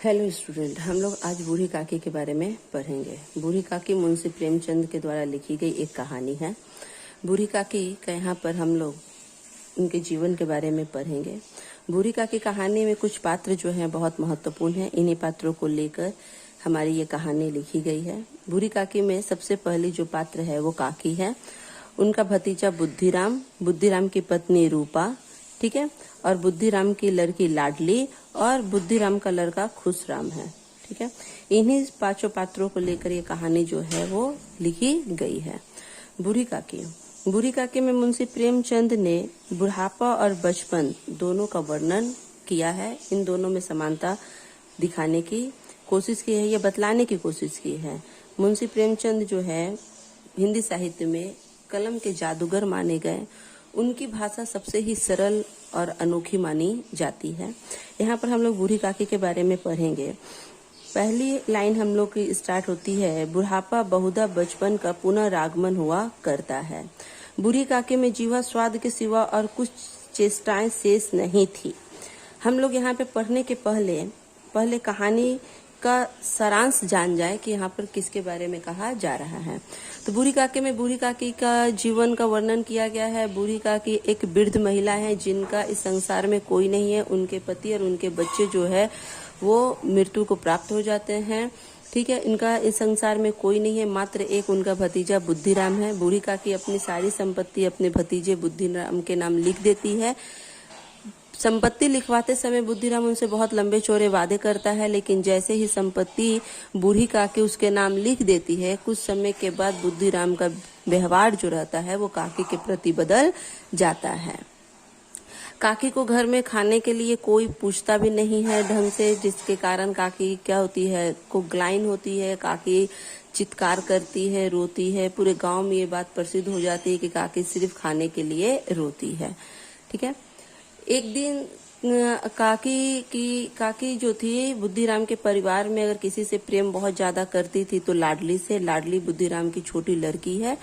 Hello student, हम लोग आज बूढ़ी काकी के बारे में पढ़ेंगे। बूढ़ी काकी मुंशी प्रेमचंद के द्वारा लिखी गई एक कहानी है। बूढ़ी काकी का यहाँ पर हम लोग उनके जीवन के बारे में पढ़ेंगे। बूढ़ी काकी कहानी में कुछ पात्र जो हैं बहुत महत्वपूर्ण हैं। इन्हीं पात्रों को लेकर हमारी ये कहानी लिखी गई है। बूढ़ी काकी में सबसे पहली जो पात्र है वो काकी है। उनका भतीजा बुद्धिराम, बुद्धिराम की पत्नी रूपा, ठीक है, और बुद्धिराम की लड़की लाडली और बुद्धिराम का लड़का खुशराम है। ठीक है, इन्हीं पांचों पात्रों को लेकर ये कहानी जो है वो लिखी गई है। बूढ़ी काकी में मुंशी प्रेमचंद ने बुढ़ापा और बचपन दोनों का वर्णन किया है। इन दोनों में समानता दिखाने की कोशिश की है, या बतलाने की कोशिश की है। मुंशी प्रेमचंद जो है हिंदी साहित्य में कलम के जादूगर माने गए। उनकी भाषा सबसे ही सरल और अनोखी मानी जाती है। यहाँ पर हम लोग बूढ़ी काकी के बारे में पढ़ेंगे। पहली लाइन हम लोग की स्टार्ट होती है, बुढ़ापा बहुधा बचपन का पुनरागमन हुआ करता है। बूढ़ी काकी में जीवा स्वाद के सिवा और कुछ चेष्टाएं शेष नहीं थी। हम लोग यहाँ पे पढ़ने के पहले कहानी का सारांश जान जाए कि यहाँ पर किसके बारे में कहा जा रहा है। तो बूढ़ी काकी में बूढ़ी काकी का जीवन का वर्णन किया गया है। बूढ़ी काकी एक वृद्ध महिला है जिनका इस संसार में कोई नहीं है। उनके पति और उनके बच्चे जो है वो मृत्यु को प्राप्त हो जाते हैं। ठीक है, इनका इस संसार में कोई नहीं है, मात्र एक उनका भतीजा बुद्धिराम है। बूढ़ी काकी अपनी सारी संपत्ति अपने भतीजे बुद्धिराम के नाम लिख देती है। संपत्ति लिखवाते समय बुद्धिराम उनसे बहुत लंबे चौड़े वादे करता है, लेकिन जैसे ही संपत्ति बूढ़ी काकी उसके नाम लिख देती है, कुछ समय के बाद बुद्धिराम का व्यवहार जो रहता है वो काकी के प्रति बदल जाता है। काकी को घर में खाने के लिए कोई पूछता भी नहीं है ढंग से, जिसके कारण काकी क्या होती है, को ग्लाइन होती है। काकी चित्कार करती है, रोती है। पूरे गांव में ये बात प्रसिद्ध हो जाती है कि काकी सिर्फ खाने के लिए रोती है। ठीक है, एक दिन काकी जो थी बुद्धिराम के परिवार में अगर किसी से प्रेम बहुत ज्यादा करती थी तो लाडली से। लाडली बुद्धिराम की छोटी लड़की है।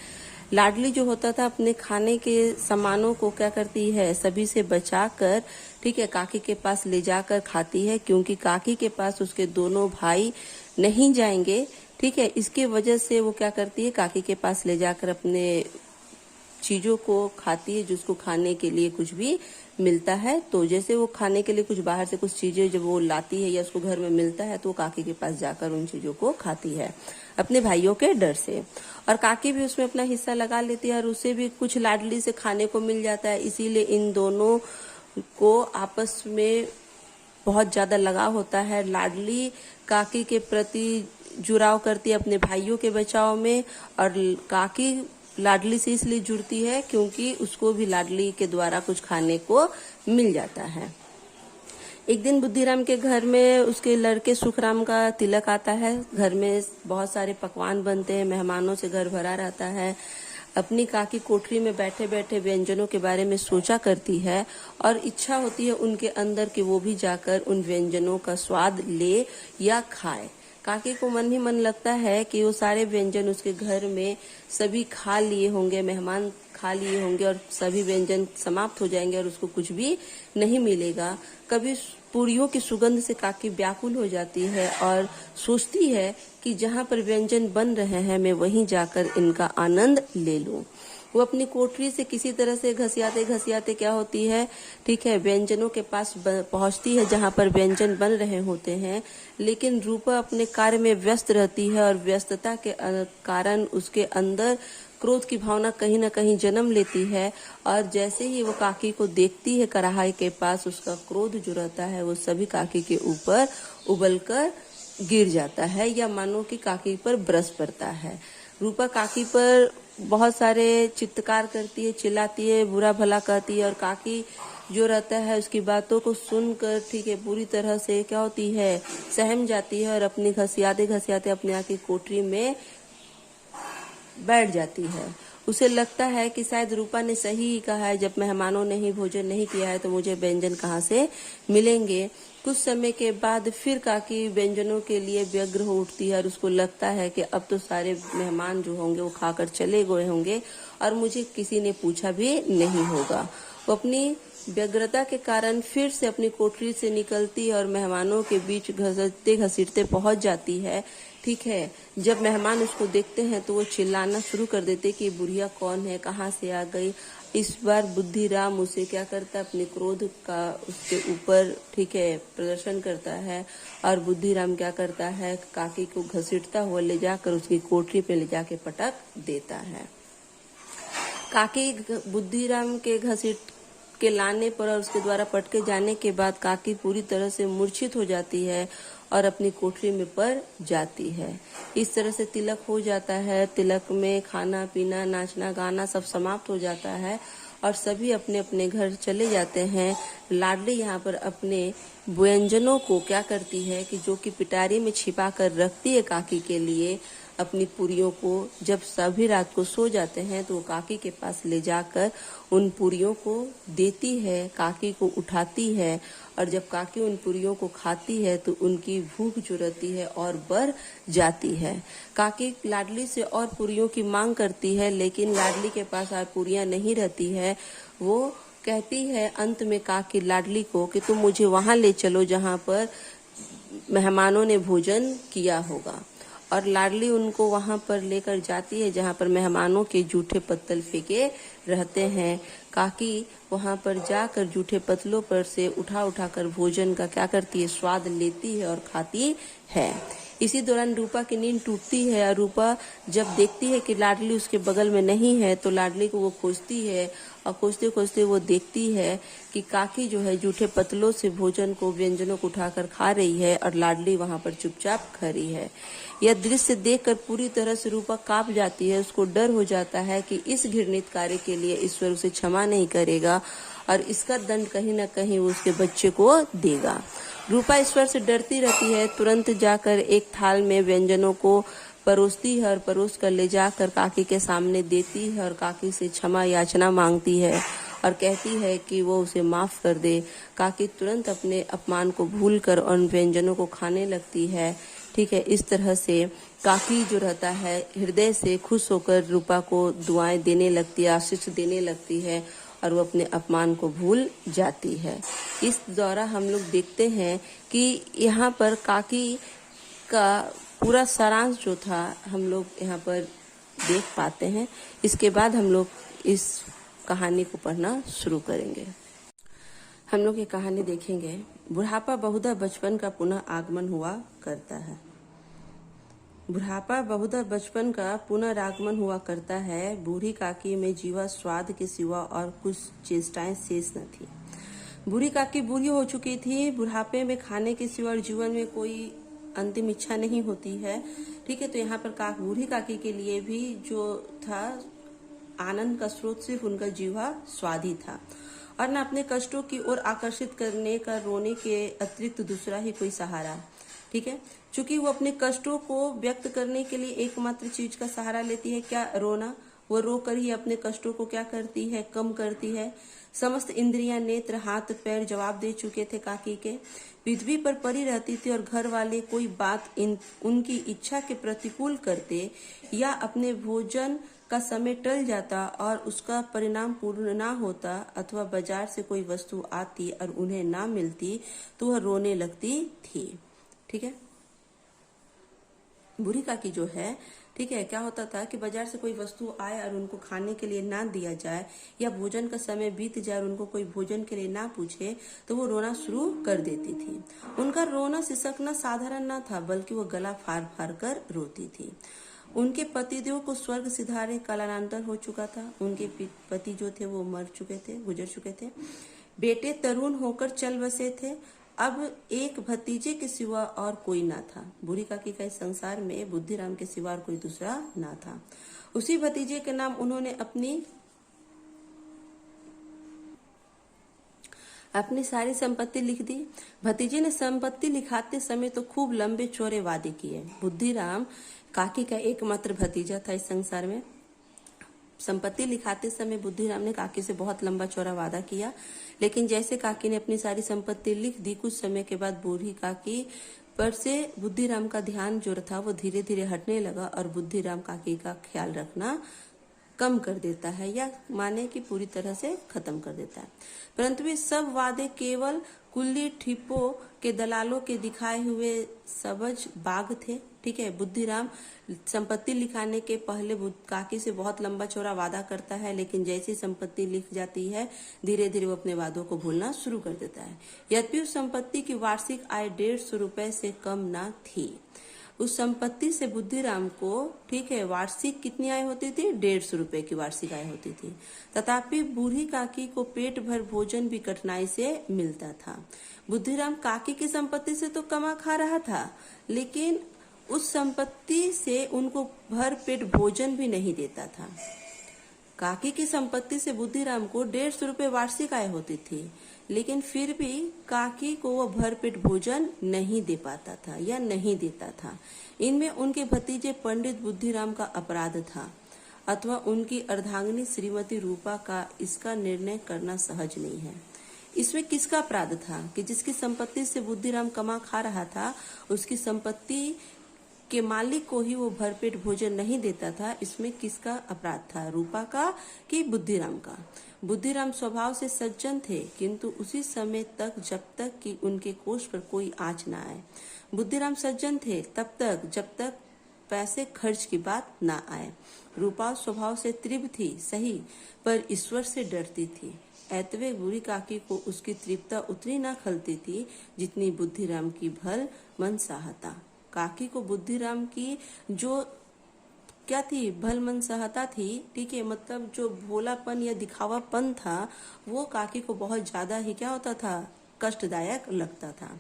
लाडली जो होता था अपने खाने के सामानों को क्या करती है, सभी से बचाकर, ठीक है, काकी के पास ले जाकर खाती है, क्योंकि काकी के पास उसके दोनों भाई नहीं जाएंगे। ठीक है, इसके वजह से वो क्या करती है, काकी के पास ले जाकर अपने चीजों को खाती है, जिसको खाने के लिए कुछ भी मिलता है। तो जैसे वो खाने के लिए कुछ बाहर से कुछ चीजें जब वो लाती है या उसको घर में मिलता है तो वो काकी के पास जाकर उन चीजों को खाती है अपने भाइयों के डर से। और काकी भी उसमें अपना हिस्सा लगा लेती है और उसे भी कुछ लाडली से खाने को मिल जाता है। इसीलिए इन दोनों को आपस में बहुत ज्यादा लगाव होता है। लाडली काकी के प्रति जुड़ाव करती है अपने भाइयों के बचाव में, और काकी लाडली से इसलिए जुड़ती है क्योंकि उसको भी लाडली के द्वारा कुछ खाने को मिल जाता है। एक दिन बुद्धिराम के घर में उसके लड़के सुखराम का तिलक आता है। घर में बहुत सारे पकवान बनते हैं, मेहमानों से घर भरा रहता है। अपनी काकी कोठरी में बैठे बैठे व्यंजनों के बारे में सोचा करती है और इच्छा होती है उनके अंदर कि वो भी जाकर उन व्यंजनों का स्वाद ले या खाए। काकी को मन ही मन लगता है कि वो सारे व्यंजन उसके घर में सभी खा लिए होंगे, मेहमान खा लिए होंगे और सभी व्यंजन समाप्त हो जाएंगे और उसको कुछ भी नहीं मिलेगा। कभी पूरियों की सुगंध से काकी व्याकुल हो जाती है और सोचती है कि जहाँ पर व्यंजन बन रहे हैं मैं वहीं जाकर इनका आनंद ले लूं। वो अपनी कोठरी से किसी तरह से घसियाते घसियाते क्या होती है, ठीक है, व्यंजनों के पास पहुंचती है जहां पर व्यंजन बन रहे होते हैं। लेकिन रूपा अपने कार्य में व्यस्त रहती है और व्यस्तता के कारण उसके अंदर क्रोध की भावना कहीं न कहीं जन्म लेती है। और जैसे ही वो काकी को देखती है कढ़ाई के पास, उसका क्रोध जो रहता है वो सभी काकी के ऊपर उबलकर गिर जाता है, या मानो कि काकी पर बरस पड़ता है। रूपा काकी पर बहुत सारे चित्कार करती है, चिल्लाती है, बुरा भला कहती है, और काकी जो रहता है उसकी बातों को सुनकर, ठीक है, पूरी तरह से क्या होती है, सहम जाती है और अपनी घसियाते घसियाते अपने आके कोठरी में बैठ जाती है। उसे लगता है कि शायद रूपा ने सही कहा है, जब मेहमानों ने ही भोजन नहीं किया है तो मुझे व्यंजन कहाँ से मिलेंगे। कुछ समय के बाद फिर काकी व्यंजनों के लिए व्यग्र हो उठती है और उसको लगता है कि अब तो सारे मेहमान जो होंगे वो खाकर चले गए होंगे और मुझे किसी ने पूछा भी नहीं होगा। वो अपनी व्यग्रता के कारण फिर से अपनी कोठरी से निकलती है और मेहमानों के बीच घसीटते घसीटते पहुंच जाती है। ठीक है, जब मेहमान उसको देखते हैं तो वो चिल्लाना शुरू कर देते कि बुढ़िया कौन है, कहाँ से आ गई। इस बार बुद्धिराम उसे क्या करता है, अपने क्रोध का उसके ऊपर ठीक है प्रदर्शन करता है और बुद्धिराम क्या करता है, काकी को घसीटता हुआ ले जाकर उसकी कोठरी पे ले जाके पटक देता है। काकी बुद्धिराम के घसीट के लाने पर और उसके द्वारा पटके जाने के बाद काकी पूरी तरह से मूर्छित हो जाती है और अपनी कोठरी में पड़ जाती है। इस तरह से तिलक हो जाता है। तिलक में खाना पीना नाचना गाना सब समाप्त हो जाता है और सभी अपने अपने घर चले जाते हैं। लाडली यहाँ पर अपने व्यंजनों को क्या करती है कि जो कि पिटारी में छिपा कर रखती है काकी के लिए, अपनी पूरियों को जब सभी रात को सो जाते हैं तो वो काकी के पास ले जाकर उन पूरियों को देती है, काकी को उठाती है और जब काकी उन पूरियों को खाती है तो उनकी भूख जो रहती है और बढ़ जाती है। काकी लाडली से और पूरियों की मांग करती है लेकिन लाडली के पास और पूरियां नहीं रहती है। वो कहती है अंत में काकी लाडली को कि तुम मुझे वहां ले चलो जहां पर मेहमानों ने भोजन किया होगा, और लाडली उनको वहां पर लेकर जाती है जहां पर मेहमानों के जूठे पत्तल फेंके रहते हैं। काकी वहां पर जाकर जूठे पत्तलों पर से उठा उठाकर भोजन का क्या करती है, स्वाद लेती है और खाती है। इसी दौरान रूपा की नींद टूटती है और रूपा जब देखती है कि लाडली उसके बगल में नहीं है तो लाडली को वो खोजती है और खोजते खोजते वो देखती है कि काकी जो है जूठे पत्तलों से भोजन को व्यंजनों को उठाकर खा रही है और लाडली वहां पर चुपचाप खड़ी है। यह दृश्य देखकर पूरी तरह से रूपा कांप जाती है। उसको डर हो जाता है कि इस घृणित कार्य के लिए ईश्वर उसे क्षमा नहीं करेगा और इसका दंड कहीं न कहीं वो उसके बच्चे को देगा। रूपा ईश्वर से डरती रहती है। तुरंत जाकर एक थाल में व्यंजनों को परोसती है और परोस कर ले जाकर काकी के सामने देती है और काकी से क्षमा याचना मांगती है और कहती है कि वो उसे माफ कर दे। काकी तुरंत अपने अपमान को भूलकर उन व्यंजनों को खाने लगती है। ठीक है, इस तरह से काकी जो रहता है हृदय से खुश होकर रूपा को दुआएं देने लगती है, आशीष देने लगती है और वो अपने अपमान को भूल जाती है। इस द्वारा हम लोग देखते हैं कि यहाँ पर काकी का पूरा सारांश जो था हम लोग यहाँ पर देख पाते हैं। इसके बाद हम लोग इस कहानी को पढ़ना शुरू करेंगे। हम लोग ये कहानी देखेंगे। बुढ़ापा बहुधा बचपन का पुनः आगमन हुआ करता है। बुढ़ापा बहुधा बचपन का पुनरागमन हुआ करता है। बूढ़ी काकी में जीवा स्वाद के सिवा और कुछ चेष्टाएं शेष न थी। बूढ़ी काकी बूढ़ी हो चुकी थी। बुढ़ापे में खाने के सिवा और जीवन में कोई अंतिम इच्छा नहीं होती है। ठीक है, तो यहाँ पर बूढ़ी काकी के लिए भी जो था आनंद का स्रोत सिर्फ उनका जीवा स्वाद ही था और न अपने कष्टों की ओर आकर्षित करने का रोने के अतिरिक्त दूसरा ही कोई सहारा। ठीक है, चूंकि वो अपने कष्टों को व्यक्त करने के लिए एकमात्र चीज का सहारा लेती है, क्या, रोना। वो रो कर ही अपने कष्टों को क्या करती है, कम करती है। समस्त इंद्रियां, नेत्र, हाथ पैर जवाब दे चुके थे काकी के। पृथ्वी पर पड़ी रहती थी और घर वाले कोई बात उनकी इच्छा के प्रतिकूल करते या अपने भोजन का समय टल जाता और उसका परिणाम पूर्ण ना होता अथवा बाजार से कोई वस्तु आती और उन्हें ना मिलती तो वह रोने लगती थी। ठीक है, बूढ़ी काकी जो है, ठीक है, क्या होता था कि बाजार से कोई वस्तु आए और उनको खाने के लिए ना दिया जाए या भोजन का समय बीत जाए और उनको कोई भोजन के लिए ना पूछे तो वो रोना शुरू कर देती थी। उनका रोना सिसकना साधारण ना था बल्कि वो गला फाड़ फाड़ कर रोती थी। उनके पतिदेव को स्वर्ग सिधारे कालांतर हो चुका था। उनके पति जो थे वो मर चुके थे, गुजर चुके थे। बेटे तरुण होकर चल बसे थे। अब एक भतीजे के सिवा और कोई ना था। बूढ़ी काकी का इस संसार में बुद्धिराम के सिवा और कोई दूसरा ना था। उसी भतीजे के नाम उन्होंने अपनी सारी संपत्ति लिख दी। भतीजे ने संपत्ति लिखाते समय तो खूब लंबे चौड़े वादे किए। बुद्धिराम काकी का एकमात्र भतीजा था इस संसार में। संपत्ति लिखाते समय बुद्धिराम ने काकी से बहुत लंबा चौड़ा वादा किया, लेकिन जैसे काकी ने अपनी सारी संपत्ति लिख दी, कुछ समय के बाद बूढ़ी काकी पर से बुद्धिराम का ध्यान जो था वो धीरे धीरे हटने लगा और बुद्धिराम काकी का ख्याल रखना कम कर देता है या माने कि पूरी तरह से खत्म कर देता है। परंतु ये सब वादे केवल कुल्ली ठिप्पो के दलालों के दिखाए हुए सबज बाग थे। ठीक है, बुद्धिराम संपत्ति लिखाने के पहले काकी से बहुत लंबा चौड़ा वादा करता है, लेकिन जैसी संपत्ति लिख जाती है धीरे धीरे वो अपने वादों को भूलना शुरू कर देता है। यद्यपि उस संपत्ति की वार्षिक आय 150 रुपए से कम न थी। उस संपत्ति से बुद्धिराम को, ठीक है, वार्षिक कितनी आय होती थी? 150 रुपए की वार्षिक आय होती थी। तथापि बूढ़ी काकी को पेट भर भोजन भी कठिनाई से मिलता था। बुद्धिराम काकी की संपत्ति से तो कमा खा रहा था, लेकिन उस संपत्ति से उनको भर पेट भोजन भी नहीं देता था। काकी की संपत्ति से बुद्धिराम को 150 रुपए वार्षिक आय होती थी, लेकिन फिर भी काकी को वह भरपेट भोजन नहीं दे पाता था या नहीं देता था। इनमें उनके भतीजे पंडित बुद्धिराम का अपराध था अथवा उनकी अर्धांगिनी श्रीमती रूपा का इसका निर्णय करना सहज नहीं है। इसमें किसका अपराध था कि जिसकी संपत्ति से बुद्धिराम कमा खा रहा था, उसकी संपत्ति के मालिक को ही वो भरपेट भोजन नहीं देता था? इसमें किसका अपराध था, रूपा का कि बुद्धिराम का? बुद्धिराम स्वभाव से सज्जन थे, किंतु उसी समय तक जब तक कि उनके कोष पर कोई आंच न आए। बुद्धिराम सज्जन थे तब तक जब तक पैसे खर्च की बात न आए। रूपा स्वभाव से तीव्र थी सही, पर ईश्वर से डरती थी। ऐतवे बुरी काकी को उसकी तीव्रता उतनी न खलती थी जितनी बुद्धिराम की भल मन सहता। काकी को बुद्धिराम की जो क्या थी, भल मन सहता थी, ठीक है, मतलब जो भोलापन या दिखावापन था वो काकी को बहुत ज्यादा ही क्या होता था, कष्टदायक लगता था।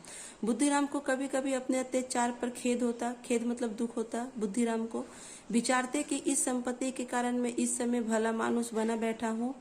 बुद्धिराम को कभी कभी अपने अत्याचार पर खेद होता, खेद मतलब दुख होता बुद्धिराम को। विचारते कि इस संपत्ति के कारण मैं इस समय भला मानुष बना बैठा हूँ।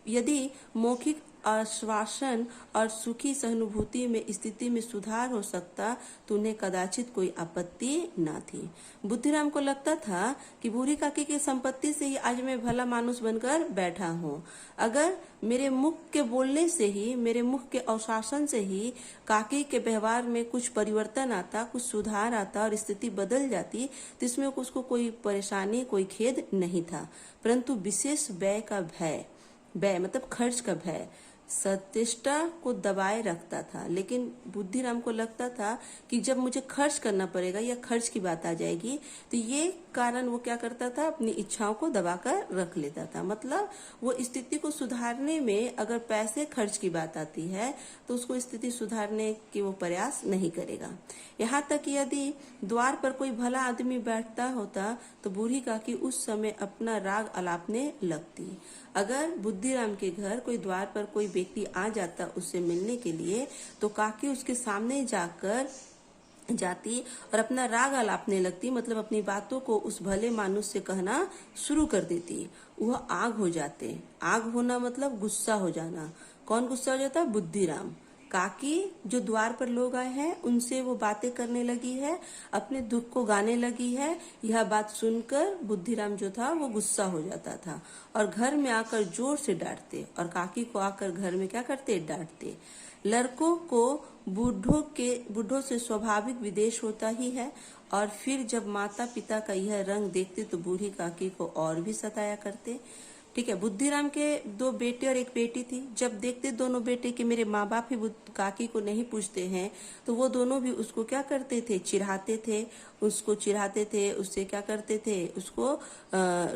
यदि मौखिक आश्वासन और सुखी सहानुभूति में स्थिति में सुधार हो सकता तो उन्हें कदाचित कोई आपत्ति न थी। बुद्धिराम को लगता था कि बूढ़ी काकी की संपत्ति से ही आज मैं भला मानुष बनकर बैठा हूँ। अगर मेरे मुख के बोलने से ही, मेरे मुख के आश्वासन से ही काकी के व्यवहार में कुछ परिवर्तन आता, कुछ सुधार आता और स्थिति बदल जाती तो इसमें उसको कोई परेशानी, कोई खेद नहीं था। परंतु विशेष व्यय मतलब खर्च का भय सत्यष्टा को दबाए रखता था। लेकिन बुद्धिराम को लगता था कि जब मुझे खर्च करना पड़ेगा या खर्च की बात आ जाएगी तो ये कारण वो क्या करता था, अपनी इच्छाओं को दबाकर रख लेता था। मतलब वो स्थिति को सुधारने में अगर पैसे खर्च की बात आती है तो उसको स्थिति सुधारने की वो प्रयास नहीं करेगा। यहाँ तक कि यदि द्वार पर कोई भला आदमी बैठता होता तो बूढ़ी काकी उस समय अपना राग अलापने लगती। अगर बुद्धिराम के घर कोई द्वार पर कोई व्यक्ति आ जाता उससे मिलने के लिए तो काकी उसके सामने जाती और अपना राग अलापने लगती, मतलब अपनी बातों को उस भले मानुष से कहना शुरू कर देती। वह आग हो जाते। आग होना मतलब गुस्सा हो जाना। कौन गुस्सा हो जाता? बुद्धिराम। काकी जो द्वार पर लोग आए हैं उनसे वो बातें करने लगी है, अपने दुख को गाने लगी है। यह बात सुनकर बुद्धिराम जो था वो गुस्सा हो जाता था और घर में आकर जोर से डांटते और काकी को आकर घर में क्या करते, डांटते। लड़कों को बूढ़ों से स्वाभाविक विदेश होता ही है और फिर जब माता पिता का यह रंग देखते तो बूढ़ी काकी को और भी सताया करते। ठीक है, बुद्धिराम के 2 बेटे और 1 बेटी थी। जब देखते दोनों बेटे कि मेरे माँ बाप ही काकी को नहीं पूछते हैं तो वो दोनों भी उसको क्या करते थे, चिढ़ाते थे, उससे क्या करते थे, उसको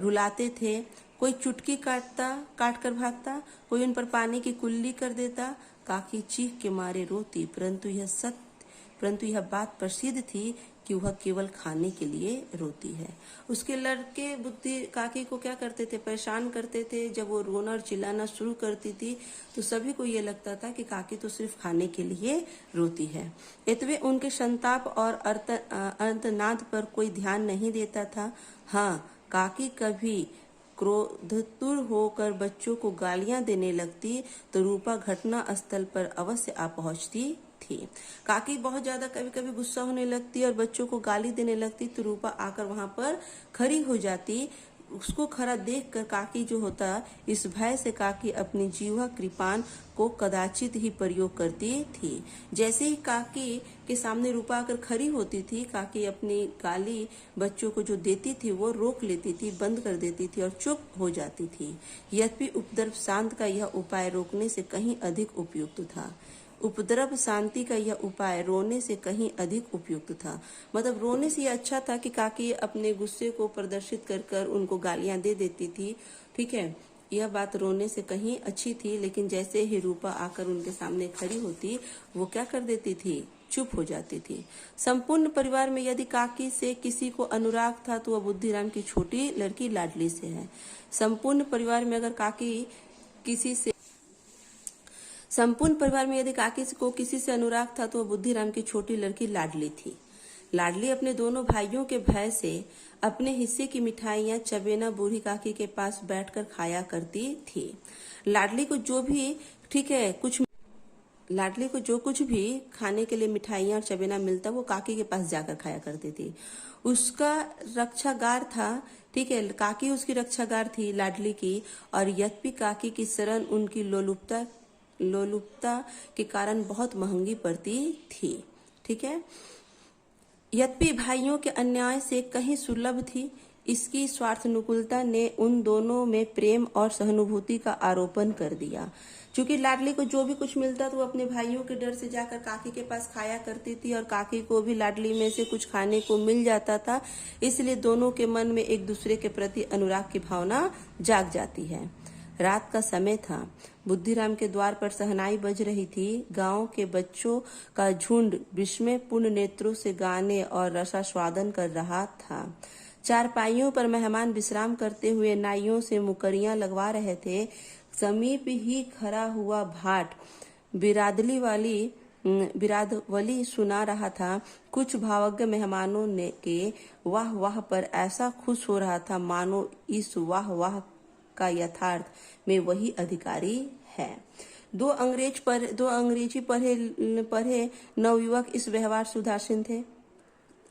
रुलाते थे। कोई चुटकी काट कर भागता, कोई उन पर पानी की कुल्ली कर देता। काकी चीख के मारे रोती, परंतु यह बात प्रसिद्ध थी कि वह केवल खाने के लिए रोती है। उसके लड़के बुद्धि काकी को क्या करते थे, परेशान करते थे। जब वो रोना और चिल्लाना शुरू करती थी तो सभी को ये लगता था कि काकी तो सिर्फ खाने के लिए रोती है। इतवे उनके संताप और अर्तनाद पर कोई ध्यान नहीं देता था। हाँ, काकी कभी क्रोधतुर होकर बच्चों को गालियां देने लगती तो रूपा घटना स्थल पर अवश्य आ पहुंचती थी। काकी बहुत ज्यादा कभी कभी गुस्सा होने लगती और बच्चों को गाली देने लगती तो रूपा आकर वहां पर खड़ी हो जाती। उसको खड़ा देखकर काकी जो होता, इस भय से काकी अपनी जीवा कृपान को कदाचित ही प्रयोग करती थी। जैसे ही काकी के सामने रूपा आकर खड़ी होती थी, काकी अपनी गाली बच्चों को जो देती थी वो रोक लेती थी, बंद कर देती थी और चुप हो जाती थी। यद्यपि उपद्रव शांत का यह उपाय रोकने से कहीं अधिक उपयुक्त था। उपद्रव शांति का यह उपाय रोने से कहीं अधिक उपयुक्त था। मतलब रोने से यह अच्छा था कि काकी अपने गुस्से को प्रदर्शित कर कर उनको गालियां दे देती थी, ठीक है, यह बात रोने से कहीं अच्छी थी। लेकिन जैसे ही रूपा आकर उनके सामने खड़ी होती, वो क्या कर देती थी, चुप हो जाती थी। संपूर्ण परिवार में यदि काकी से किसी को अनुराग था तो वह बुद्धिराम की छोटी लड़की लाडली से है। संपूर्ण परिवार में यदि काकी को किसी से अनुराग था तो वह बुद्धिराम की छोटी लड़की लाडली थी। लाडली अपने दोनों भाइयों के भय से अपने हिस्से की मिठाइयां चबेना बूढ़ी काकी के पास बैठकर खाया करती थी। लाडली को जो कुछ भी खाने के लिए मिठाइयां और चबेना मिलता वो काकी के पास जाकर खाया करती थी। उसका रक्षागार था, ठीक है, काकी उसकी रक्षागार थी लाडली की। और यद्यपि काकी की शरण उनकी लोलुपता के कारण बहुत महंगी पड़ती थी, ठीक है, यद्यपि भाइयों के अन्याय से कहीं सुलभ थी। इसकी स्वार्थनुकूलता ने उन दोनों में प्रेम और सहानुभूति का आरोपण कर दिया। क्योंकि लाडली को जो भी कुछ मिलता तो वो अपने भाइयों के डर से जाकर काकी के पास खाया करती थी और काकी को भी लाडली में से कुछ खाने को मिल जाता था। इसलिए दोनों के मन में एक दूसरे के प्रति अनुराग की भावना जाग जाती है। रात का समय था। बुद्धिराम के द्वार पर शहनाई बज रही थी। गांव के बच्चों का झुंड विस्मयपूर्ण नेत्रों से गाने और रसास्वादन कर रहा था। चारपाइयों पर मेहमान विश्राम करते हुए नाइयों से मुकरियां लगवा रहे थे। समीप ही खड़ा हुआ भाट बिरादवली सुना रहा था। कुछ भावज्ञ मेहमानों ने के वाह वाह पर ऐसा खुश हो रहा था मानो इस वाह वाह का यथार्थ में वही अधिकारी है। दो अंग्रेजी पढ़े नवयुवक इस व्यवहार से उदासीन थे।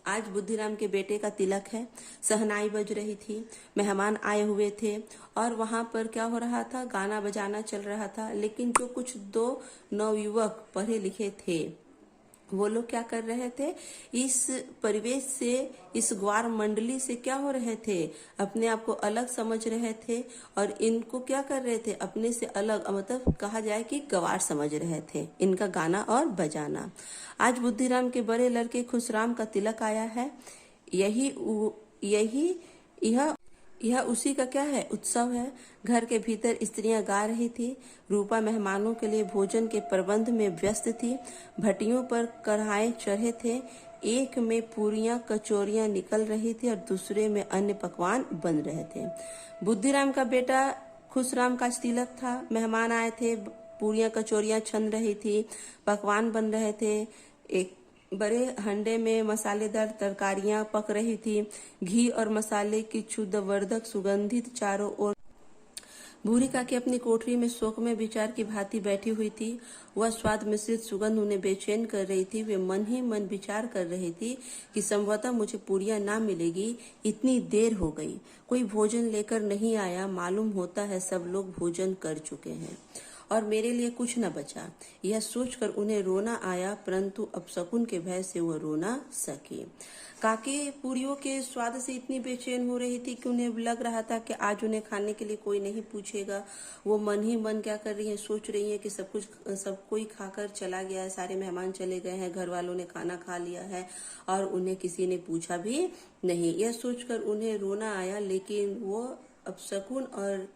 आज बुद्धिराम के बेटे का तिलक है। शहनाई बज रही थी, मेहमान आए हुए थे और वहां पर क्या हो रहा था, गाना बजाना चल रहा था। लेकिन जो कुछ दो नवयुवक पढ़े लिखे थे वो लोग क्या कर रहे थे, इस परिवेश से, इस ग्वार मंडली से क्या हो रहे थे, अपने आप को अलग समझ रहे थे और इनको क्या कर रहे थे, अपने से अलग, मतलब कहा जाए कि गवार समझ रहे थे इनका गाना और बजाना। आज बुद्धिराम के बड़े लड़के खुशराम का तिलक आया है। यह उसी का क्या है, उत्सव है। घर के भीतर स्त्रियां गा रही थी। रूपा मेहमानों के लिए भोजन के प्रबंध में व्यस्त थी। भट्टियों पर कढ़ाई चढ़े थे। एक में पूरियां कचौरियां निकल रही थी और दूसरे में अन्य पकवान बन रहे थे। बुद्धिराम का बेटा खुशराम का तिलक था। मेहमान आए थे, पूरियां कचौरियां छन रही थी, पकवान बन रहे थे। एक बड़े हंडे में मसालेदार तरकारियां पक रही थी। घी और मसाले की क्षुद्रवर्धक सुगंधित चारों ओर। बूढ़ी काकी अपनी कोठरी में शोक में विचार की भांति बैठी हुई थी। वह स्वाद मिश्रित सुगंध उन्हें बेचैन कर रही थी। वे मन ही मन विचार कर रही थी कि संभवतः मुझे पूरियां ना मिलेगी, इतनी देर हो गई, कोई भोजन लेकर नहीं आया, मालूम होता है सब लोग भोजन कर चुके हैं और मेरे लिए कुछ न बचा। यह सोचकर उन्हें रोना आया, परंतु अपशकुन के भय से वह रो न सकी। काकी पूरियों के स्वाद से इतनी बेचैन हो रही थी कि उन्हें लग रहा था कि आज उन्हें खाने के लिए कोई नहीं पूछेगा। वो मन ही मन क्या कर रही है, सोच रही है कि सब कोई खाकर चला गया है, सारे मेहमान चले गए हैं, घर वालों ने खाना खा लिया है और उन्हें किसी ने पूछा भी नहीं। यह सोचकर उन्हें रोना आया, लेकिन वो अपशकुन और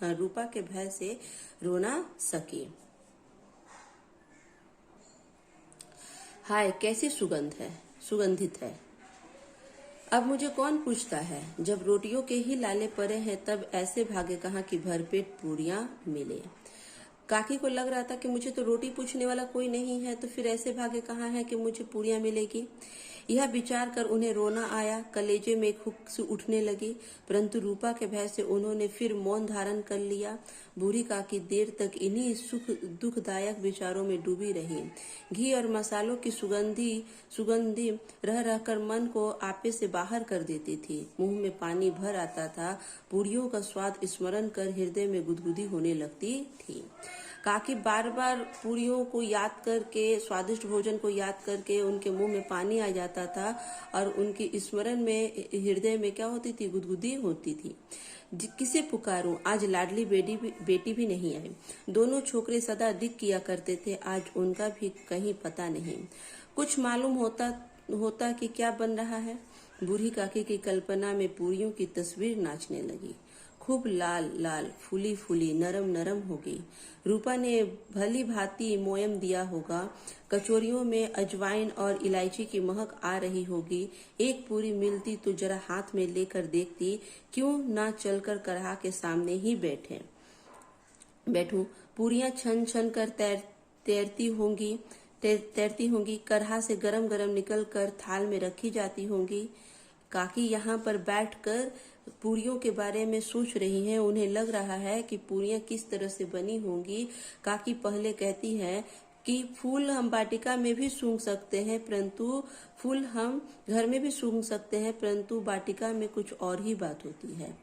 रूपा के भय से रो ना सकी। हाय, कैसी सुगंधित है। अब मुझे कौन पूछता है, जब रोटियों के ही लाले पड़े हैं तब ऐसे भागे कहाँ कि भरपेट पूरियां मिले। काकी को लग रहा था कि मुझे तो रोटी पूछने वाला कोई नहीं है, तो फिर ऐसे भागे कहाँ है कि मुझे पूरियां मिलेगी। यह विचार कर उन्हें रोना आया, कलेजे में एक हुक से उठने लगी, परंतु रूपा के भय से उन्होंने फिर मौन धारण कर लिया। बूढ़ी काकी देर तक इन्हीं सुख दुखदायक विचारों में डूबी रही। घी और मसालों की सुगंधी रह रहकर मन को आपे से बाहर कर देती थी। मुंह में पानी भर आता था। पूरियों का स्वाद स्मरण कर हृदय में गुदगुदी होने लगती थी। काकी बार बार पूरियों को याद करके, स्वादिष्ट भोजन को याद करके उनके मुंह में पानी आ जाता था और उनकी स्मरण में हृदय में क्या होती थी, गुदगुदी होती थी। किसे पुकारूं, आज लाडली बेटी भी नहीं आई। दोनों छोकरे सदा दिक किया करते थे, आज उनका भी कहीं पता नहीं। कुछ मालूम होता कि क्या बन रहा है। बूढ़ी काकी की कल्पना में पूरियों की तस्वीर नाचने लगी। खूब लाल लाल, फूली फूली, नरम नरम होगी। रूपा ने भली भांति मोयम दिया होगा। कचोरियों में अजवाइन और इलायची की महक आ रही होगी। एक पूरी मिलती तो जरा हाथ में लेकर देखती, क्यों ना चलकर कढ़ा के सामने ही बैठूं। पूरियां छन छन कर तैरती होंगी, कढ़ा से गरम गरम निकल कर थाल में रखी जाती होंगी। काकी यहाँ पर बैठकर पूरियों के बारे में सोच रही हैं। उन्हें लग रहा है कि पूरियां किस तरह से बनी होंगी। काकी पहले कहती है कि फूल हम वाटिका में भी सूंघ सकते हैं, परंतु फूल हम घर में भी सूंघ सकते हैं, परंतु वाटिका में कुछ और ही बात होती है।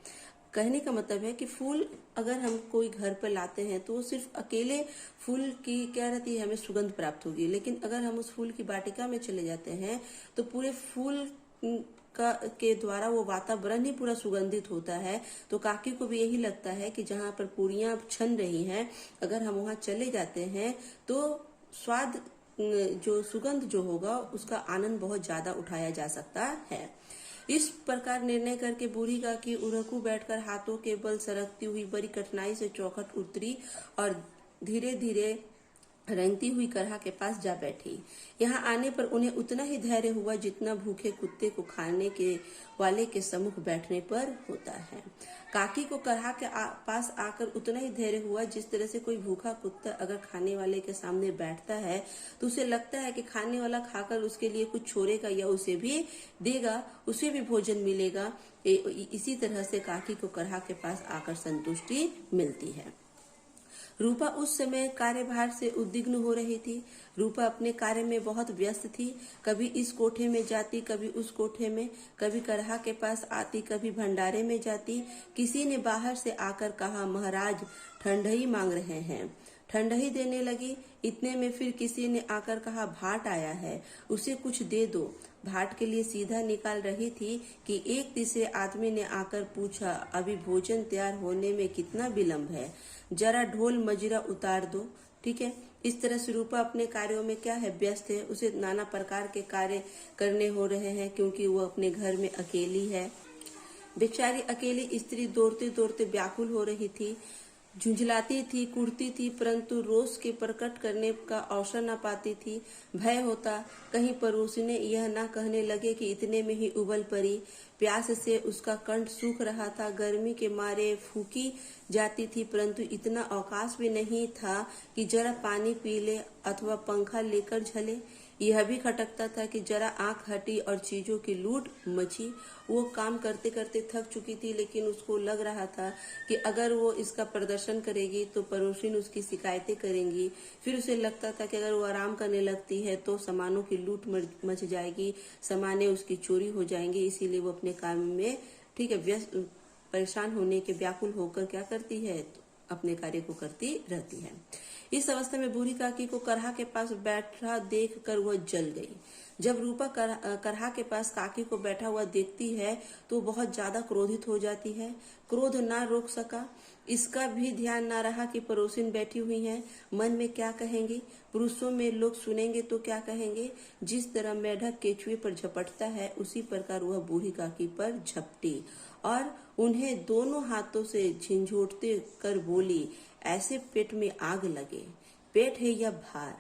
कहने का मतलब है कि फूल अगर हम कोई घर पर लाते हैं तो सिर्फ अकेले फूल की क्या रहती है, हमें सुगंध प्राप्त होगी। लेकिन अगर हम उस फूल की वाटिका में चले जाते हैं तो पूरे फूल के द्वारा वो वातावरण ही पूरा सुगंधित होता है। तो काकी को भी यही लगता है कि जहाँ पर पूरियां छन रही हैं, अगर हम वहां चले जाते हैं तो स्वाद, जो सुगंध जो होगा, उसका आनंद बहुत ज्यादा उठाया जा सकता है। इस प्रकार निर्णय करके बूढ़ी काकी उड़कू बैठकर हाथों के बल सरकती हुई बड़ी कठिनाई से चौखट उतरी और धीरे धीरे रेंगती हुई कढ़ा के पास जा बैठी। यहाँ आने पर उन्हें उतना ही धैर्य हुआ जितना भूखे कुत्ते को खाने के वाले के सम्मुख बैठने पर होता है। काकी को कढ़ा के पास आकर उतना ही धैर्य हुआ जिस तरह से कोई भूखा कुत्ता अगर खाने वाले के सामने बैठता है तो उसे लगता है कि खाने वाला खाकर उसके लिए कुछ छोड़ेगा या उसे भी देगा, उसे भी भोजन मिलेगा। इसी तरह से काकी को कढ़ा के पास आकर संतुष्टि मिलती है। रूपा उस समय कार्यभार से उद्विग्न हो रही थी। रूपा अपने कार्य में बहुत व्यस्त थी। कभी इस कोठे में जाती, कभी उस कोठे में, कभी कढ़ा के पास आती, कभी भंडारे में जाती। किसी ने बाहर से आकर कहा, महाराज ठंडई मांग रहे हैं। ठंडई देने लगी। इतने में फिर किसी ने आकर कहा, भाट आया है, उसे कुछ दे दो। भाट के लिए सीधा निकाल रही थी कि एक तीसरे आदमी ने आकर पूछा, अभी भोजन तैयार होने में कितना विलंब है, जरा ढोल मजीरा उतार दो। ठीक है, इस तरह से रूपा अपने कार्यों में क्या है, व्यस्त है। उसे नाना प्रकार के कार्य करने हो रहे हैं क्योंकि वो अपने घर में अकेली है। बेचारी अकेली स्त्री दौड़ते दौड़ते व्याकुल हो रही थी, झुंझलाती थी, कुड़ती थी, परंतु रोष के प्रकट करने का अवसर न पाती थी। भय होता कहीं पड़ोसिने यह न कहने लगे कि इतने में ही उबल पड़ी। प्यास से उसका कंठ सूख रहा था, गर्मी के मारे फूकी जाती थी, परंतु इतना अवकाश भी नहीं था कि जरा पानी पी ले अथवा पंखा लेकर झले। यह भी खटकता था कि जरा आंख हटी और चीजों की लूट मची। वो काम करते करते थक चुकी थी, लेकिन उसको लग रहा था कि अगर वो इसका प्रदर्शन करेगी तो पड़ोसिन उसकी शिकायतें करेंगी। फिर उसे लगता था कि अगर वो आराम करने लगती है तो सामानों की लूट मच जाएगी, सामानें उसकी चोरी हो जाएंगी। इसीलिए वो अपने काम में ठीक है व्यस्त, परेशान होने के व्याकुल होकर क्या करती है, तो अपने कार्य को करती रहती है। इस अवस्था में बूढ़ी काकी को कढ़ा के पास बैठा देखकर वह जल गई। जब रूपा कढ़ा के पास काकी को बैठा हुआ देखती है तो बहुत ज्यादा क्रोधित हो जाती है। क्रोध ना रोक सका। इसका भी ध्यान ना रहा कि पड़ोसिन बैठी हुई हैं, मन में क्या कहेंगी, पुरुषों में लोग सुनेंगे तो क्या कहेंगे। जिस तरह मेढक केचुए पर झपटता है उसी प्रकार वह बूढ़ी काकी पर झपटी और उन्हें दोनों हाथों से झिंझोड़ते कर बोली, ऐसे पेट में आग लगे, पेट है या भार।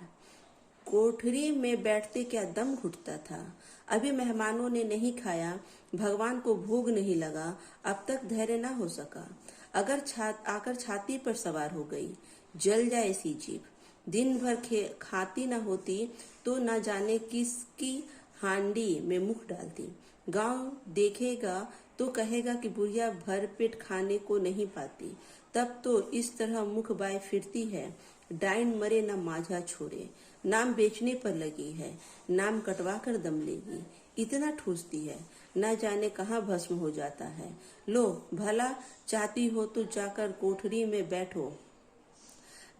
कोठरी में बैठते क्या दम घुटता था। अभी मेहमानों ने नहीं खाया, भगवान को भोग नहीं लगा, अब तक धैर्य न हो सका। अगर आकर छाती पर सवार हो गई, जल जाए सी जीभ। दिन भर खाती न होती तो न जाने किसकी हांडी में मुख डालती। गांव देखेगा तो कहेगा कि बुढ़िया भर पेट खाने को नहीं पाती, तब तो इस तरह मुख बाय फिरती है। डाइन मरे न माझा छोड़े, नाम बेचने पर लगी है, नाम कटवा कर दम लेगी। इतना ठूसती है, न जाने कहाँ भस्म हो जाता है। लो भला चाहती हो तो जाकर कोठरी में बैठो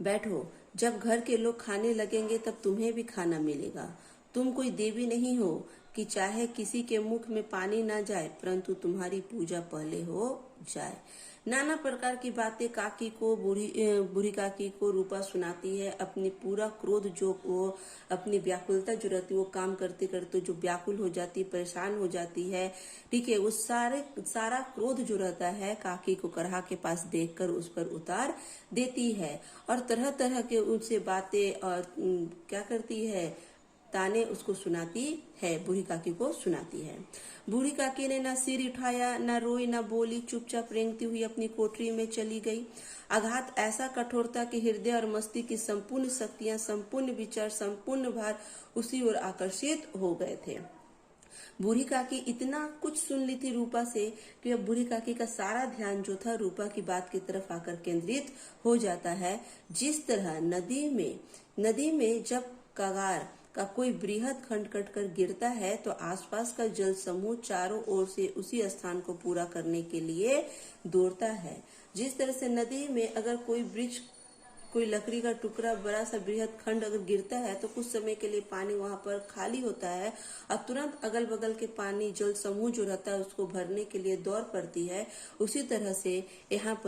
बैठो, जब घर के लोग खाने लगेंगे तब तुम्हें भी खाना मिलेगा। तुम कोई देवी नहीं हो कि चाहे किसी के मुख में पानी ना जाए, परंतु तुम्हारी पूजा पहले हो जाए। नाना प्रकार की बातें काकी को बूढ़ी काकी को रूपा सुनाती है। अपनी पूरा क्रोध जो वो अपनी व्याकुलता जो रहती है वो काम करते करते जो व्याकुल हो जाती है, परेशान हो जाती है, ठीक है, वो सारा क्रोध जो रहता है काकी को करहा के पास देखकर उस पर उतार देती है और तरह तरह के उनसे बातें और क्या करती है, ताने उसको सुनाती है, बूढ़ी काकी को सुनाती है। बूढ़ी काकी ने ना सिर उठाया, ना रोई, ना बोली, चुपचाप रेंगती हुई अपनी कोठरी में चली गई। आघात ऐसा कठोर था कि हृदय और मस्तिष्क की संपूर्ण शक्तियां, संपूर्ण विचार, संपूर्ण भार उसी ओर आकर्षित हो गए थे। बूढ़ी काकी इतना कुछ सुन ली थी रूपा से कि अब बूढ़ी काकी का सारा ध्यान जो था रूपा की बात की तरफ आकर केंद्रित हो जाता है। जिस तरह नदी में जब कगार का कोई बृहद खंड कटकर गिरता है तो आसपास का जल समूह चारों ओर से उसी स्थान को पूरा करने के लिए दौड़ता है। जिस तरह से नदी में अगर कोई वृक्ष, कोई लकड़ी का टुकड़ा, बड़ा सा बृहद खंड अगर गिरता है तो कुछ समय के लिए पानी वहां पर खाली होता है और तुरंत अगल बगल के पानी जल समूह जो रहता है उसको भरने के लिए दौड़ पड़ती है। उसी तरह से यहाँ पर